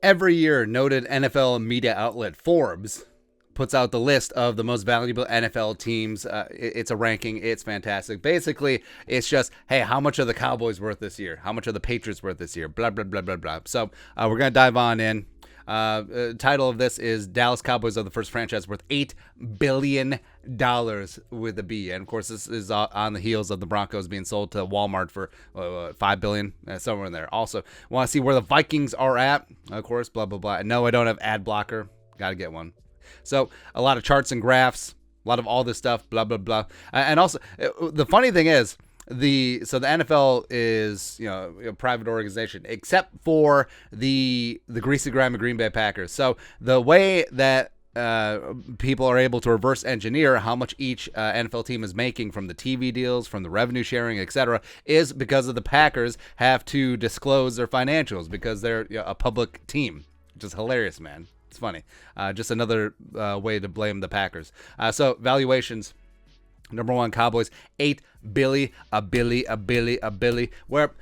Every year, noted NFL media outlet Forbes puts out the list of the most valuable NFL teams. It's a ranking. It's fantastic. Basically, it's just, hey, how much are the Cowboys worth this year? How much are the Patriots worth this year? Blah, blah, blah, blah, blah. So we're going to dive on in. Title of this is Dallas Cowboys are the first franchise worth $8 billion with a B. And of course, this is on the heels of the Broncos being sold to Walmart for $5 billion, somewhere in there. Also, want to see where the Vikings are at? Of course, blah, blah, blah. No, I don't have ad blocker. Got to get one. So a lot of charts and graphs, a lot of all this stuff, blah, blah, blah. And also, the funny thing is, the NFL is a private organization except for the greasy grime of Green Bay Packers. So the way that people are able to reverse engineer how much each NFL team is making from the TV deals, from the revenue sharing, etc., is because of the Packers have to disclose their financials because they're a public team, which is hilarious, man. It's funny. Just another way to blame the Packers. So valuations. Number one, Cowboys, $8 billion, a billy. Where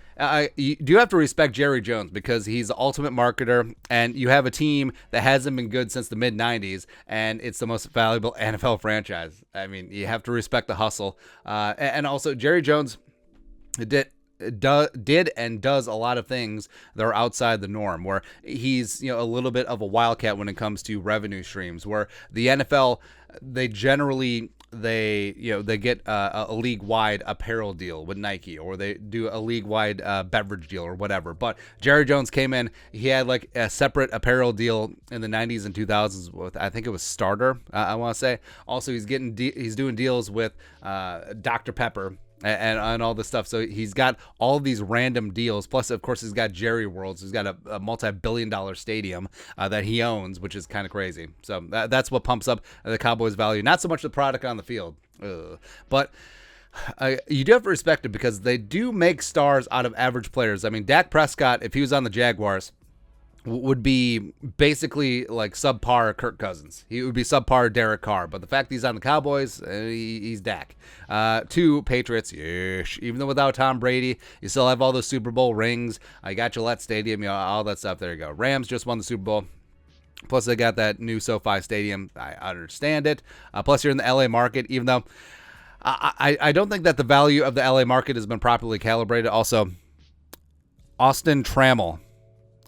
you do have to respect Jerry Jones because he's the ultimate marketer, and you have a team that hasn't been good since the mid '90s, and it's the most valuable NFL franchise. I mean, you have to respect the hustle, and also Jerry Jones did and does a lot of things that are outside the norm, where he's a little bit of a wildcat when it comes to revenue streams, where the NFL, they generally they get a league-wide apparel deal with Nike, or they do a league-wide beverage deal or whatever. But Jerry Jones came in, he had like a separate apparel deal in the 90s and 2000s with, I think it was Starter, I want to say. Also, he's doing deals with Dr. Pepper and all this stuff. So he's got all of these random deals. Plus, of course, he's got Jerry World. So he's got a multi-billion-dollar stadium that he owns, which is kind of crazy. So that's what pumps up the Cowboys' value. Not so much the product on the field. But you do have to respect it because they do make stars out of average players. I mean, Dak Prescott, if he was on the Jaguars, would be basically like subpar Kirk Cousins. He would be subpar Derek Carr. But the fact he's on the Cowboys, he's Dak. Two, Patriots, even though without Tom Brady, you still have all those Super Bowl rings. You got Gillette Stadium, all that stuff. There you go. Rams just won the Super Bowl. Plus, they got that new SoFi Stadium. I understand it. Plus, you're in the LA market, even though I don't think that the value of the LA market has been properly calibrated. Also, Austin Trammell.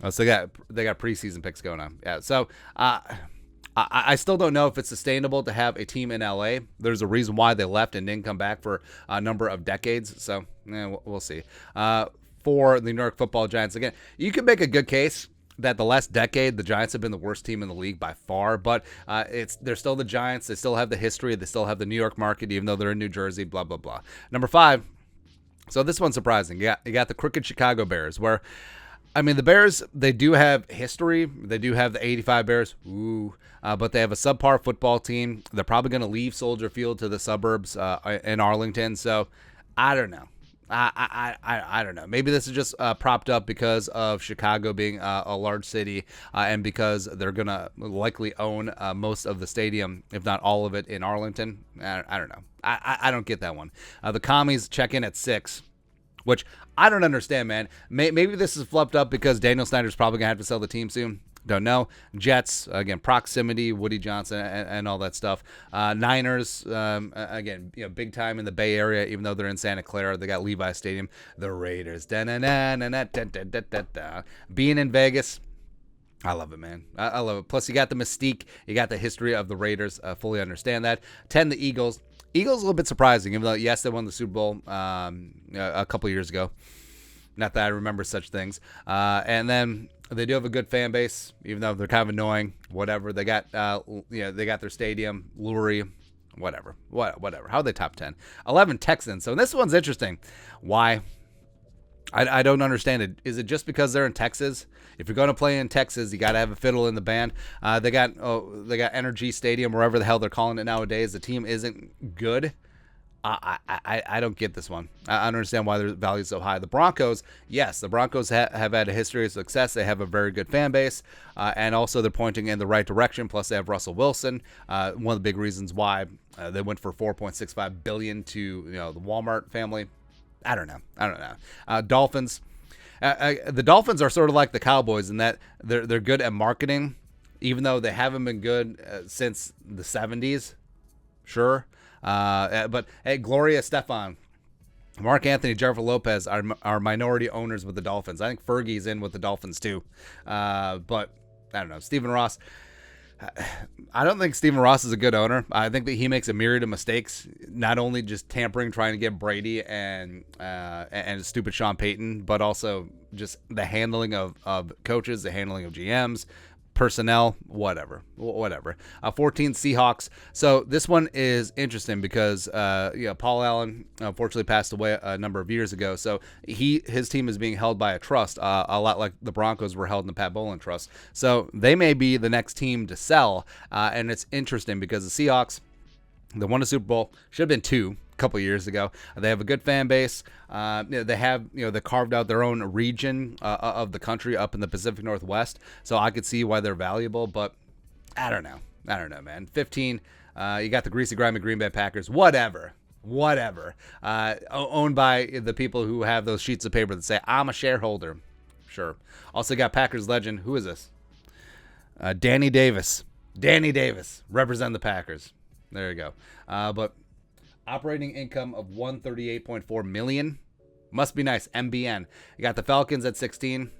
So they got preseason picks going on. Yeah. So I still don't know if it's sustainable to have a team in LA. There's a reason why they left and didn't come back for a number of decades. So we'll see. For the New York Football Giants, again, you could make a good case that the last decade the Giants have been the worst team in the league by far, but they're still the Giants. They still have the history. They still have the New York market, even though they're in New Jersey. Blah blah blah. Number 5. So this one's surprising. You got the crooked Chicago Bears, where, I mean, the Bears, they do have history. They do have the 85 Bears. But they have a subpar football team. They're probably going to leave Soldier Field to the suburbs in Arlington. So I don't know. I don't know. Maybe this is just propped up because of Chicago being a large city and because they're going to likely own most of the stadium, if not all of it, in Arlington. I don't know. I don't get that one. The Commies check in at 6. Which I don't understand, man. Maybe this is flubbed up because Daniel Snyder's probably going to have to sell the team soon. Don't know. Jets, again, proximity, Woody Johnson, and all that stuff. Niners, again, big time in the Bay Area, even though they're in Santa Clara. They got Levi Stadium. The Raiders. Being in Vegas, I love it, man. I love it. Plus, you got the mystique. You got the history of the Raiders. Fully understand that. 10, the Eagles. Eagles a little bit surprising, even though, yes, they won the Super Bowl a couple years ago. Not that I remember such things. And then they do have a good fan base, even though they're kind of annoying. Whatever. They got they got their stadium, Lurie, whatever. How are they top 10? 11, Texans. So this one's interesting. Why? I don't understand it. Is it just because they're in Texas? If you're going to play in Texas, you got to have a fiddle in the band. They got Energy Stadium, wherever the hell they're calling it nowadays. The team isn't good. I don't get this one. I don't understand why their value is so high. The Broncos, yes, the Broncos have had a history of success. They have a very good fan base, and also they're pointing in the right direction. Plus, they have Russell Wilson. One of the big reasons why they went for $4.65 billion to the Walmart family. I don't know. Dolphins. The Dolphins are sort of like the Cowboys in that they're good at marketing, even though they haven't been good since the 70s. Sure. But hey, Gloria Estefan, Mark Anthony, Jennifer Lopez are minority owners with the Dolphins. I think Fergie's in with the Dolphins too. But I don't know. Stephen Ross. I don't think Stephen Ross is a good owner. I think that he makes a myriad of mistakes, not only just tampering, trying to get Brady and stupid Sean Payton, but also just the handling of coaches, the handling of GMs, personnel, whatever. 14 Seahawks. So this one is interesting because Paul Allen unfortunately passed away a number of years ago. So his team is being held by a trust, a lot like the Broncos were held in the Pat Bowlen Trust. So they may be the next team to sell, and it's interesting because the Seahawks, they won a Super Bowl, should have been two a couple years ago. They have a good fan base. They have, they carved out their own region of the country up in the Pacific Northwest. So I could see why they're valuable, but I don't know, man. 15, you got the greasy, grimy Green Bay Packers. Whatever. Owned by the people who have those sheets of paper that say, I'm a shareholder. Sure. Also got Packers legend. Who is this? Danny Davis. Represent the Packers. There you go. But operating income of $138.4 million. Must be nice. MBN. You got the Falcons at 16,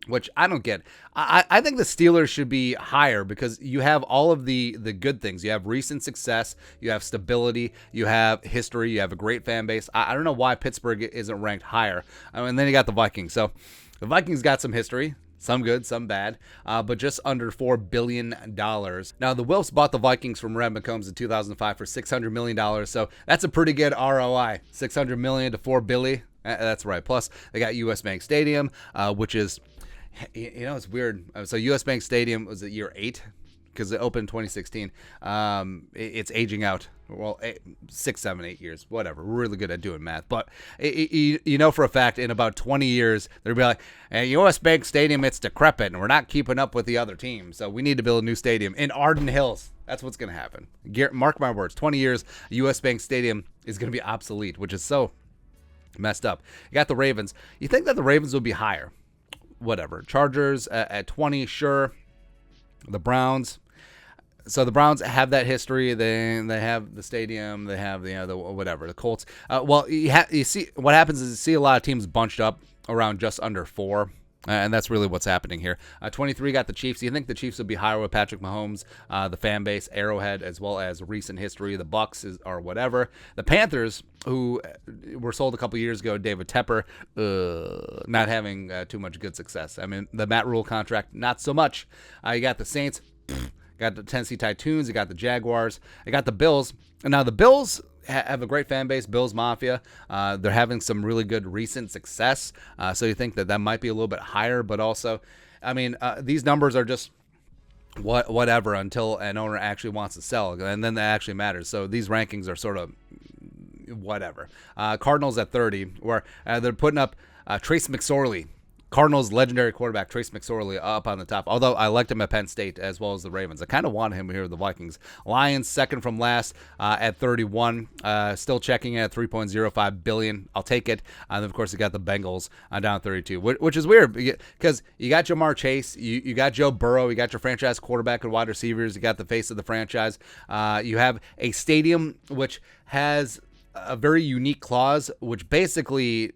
which I don't get. I think the Steelers should be higher because you have all of the good things. You have recent success. You have stability. You have history. You have a great fan base. I don't know why Pittsburgh isn't ranked higher. And then you got the Vikings. So the Vikings got some history. Some good, some bad, but just under $4 billion. Now, the Wilfs bought the Vikings from Red McCombs in 2005 for $600 million, so that's a pretty good ROI. $600 million to $4 billion. That's right. Plus, they got US Bank Stadium, which is, it's weird. So US Bank Stadium was at year 8 because it opened in 2016. It's aging out. Well, 6, 7, 8 years, whatever. We're really good at doing math. But for a fact, in about 20 years, they'll be like, hey, US Bank Stadium, it's decrepit, and we're not keeping up with the other team. So we need to build a new stadium in Arden Hills. That's what's going to happen. Mark my words, 20 years, US Bank Stadium is going to be obsolete, which is so messed up. You got the Ravens. You think that the Ravens will be higher? Whatever. Chargers at 20, sure. The Browns. So the Browns have that history. They have the stadium. They have the whatever, the Colts. You see what happens is you see a lot of teams bunched up around just under 4, and that's really what's happening here. 23 got the Chiefs. You think the Chiefs will be higher with Patrick Mahomes, the fan base, Arrowhead, as well as recent history. The Bucks or whatever. The Panthers, who were sold a couple years ago, David Tepper, not having too much good success. I mean, the Matt Rule contract, not so much. You got the Saints. Got the Tennessee Titans. You got the Jaguars. You got the Bills. And now the Bills have a great fan base, Bills Mafia. They're having some really good recent success. So you think that might be a little bit higher. But also, I mean, these numbers are just whatever until an owner actually wants to sell. And then that actually matters. So these rankings are sort of whatever. Cardinals at 30, where they're putting up Trace McSorley. Cardinals legendary quarterback Trace McSorley up on the top, although I liked him at Penn State as well as the Ravens. I kind of wanted him here with the Vikings. Lions second from last at 31, still checking in at $3.05 billion. I'll take it. And then, of course, you got the Bengals down at 32, which is weird because you got Jamar Chase, you got Joe Burrow, you got your franchise quarterback and wide receivers, you got the face of the franchise. You have a stadium which has a very unique clause, which basically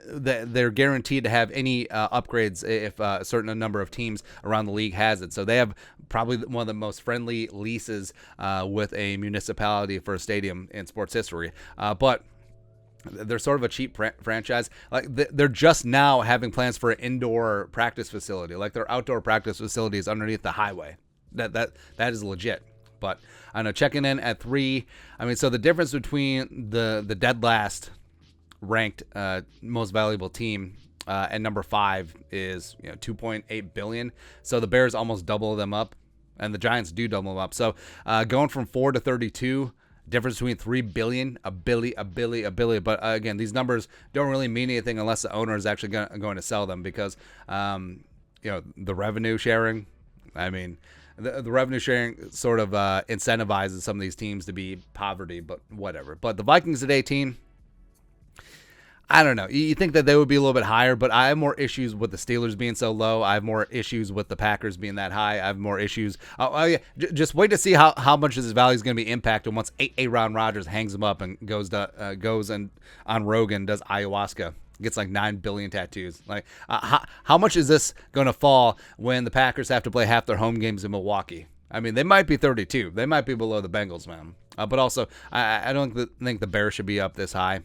they're guaranteed to have any upgrades if a certain number of teams around the league has it. So they have probably one of the most friendly leases with a municipality for a stadium in sports history. But they're sort of a cheap franchise. Like they're just now having plans for an indoor practice facility. Like their outdoor practice facility is underneath the highway. That is legit. But I know checking in at 3. I mean, so the difference between the dead last ranked most valuable team and number 5 is $2.8 billion. So the Bears almost double them up, and the Giants do double them up. So going from 4 to 32, difference between $3 billion, a billion. But again, these numbers don't really mean anything unless the owner is actually going to sell them because the revenue sharing. I mean, the revenue sharing sort of incentivizes some of these teams to be poverty, but whatever. But the Vikings at 18. I don't know. You think that they would be a little bit higher, but I have more issues with the Steelers being so low. I have more issues with the Packers being that high. I have more issues. Yeah, just wait to see how much of this value is going to be impacted once Aaron Rodgers hangs him up and goes and on Rogan, does ayahuasca, gets like 9 billion tattoos. Like, how much is this going to fall when the Packers have to play half their home games in Milwaukee? I mean, they might be 32. They might be below the Bengals, man. But also, I don't think the Bears should be up this high.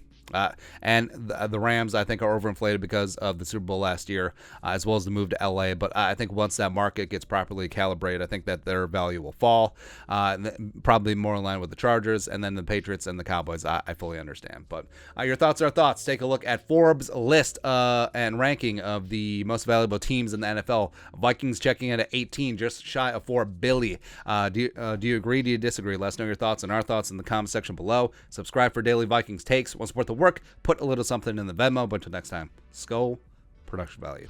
And the Rams, I think, are overinflated because of the Super Bowl last year, as well as the move to LA. But I think once that market gets properly calibrated, I think that their value will fall, probably more in line with the Chargers, and then the Patriots and the Cowboys. I fully understand. But your thoughts are thoughts. Take a look at Forbes' list and ranking of the most valuable teams in the NFL. Vikings checking in at 18, just shy of $4 billion. Do you agree? Do you disagree? Let us know your thoughts and our thoughts in the comment section below. Subscribe for daily Vikings takes. Want to support the work? Put a little something in the Venmo. But until next time, Skull Production Value.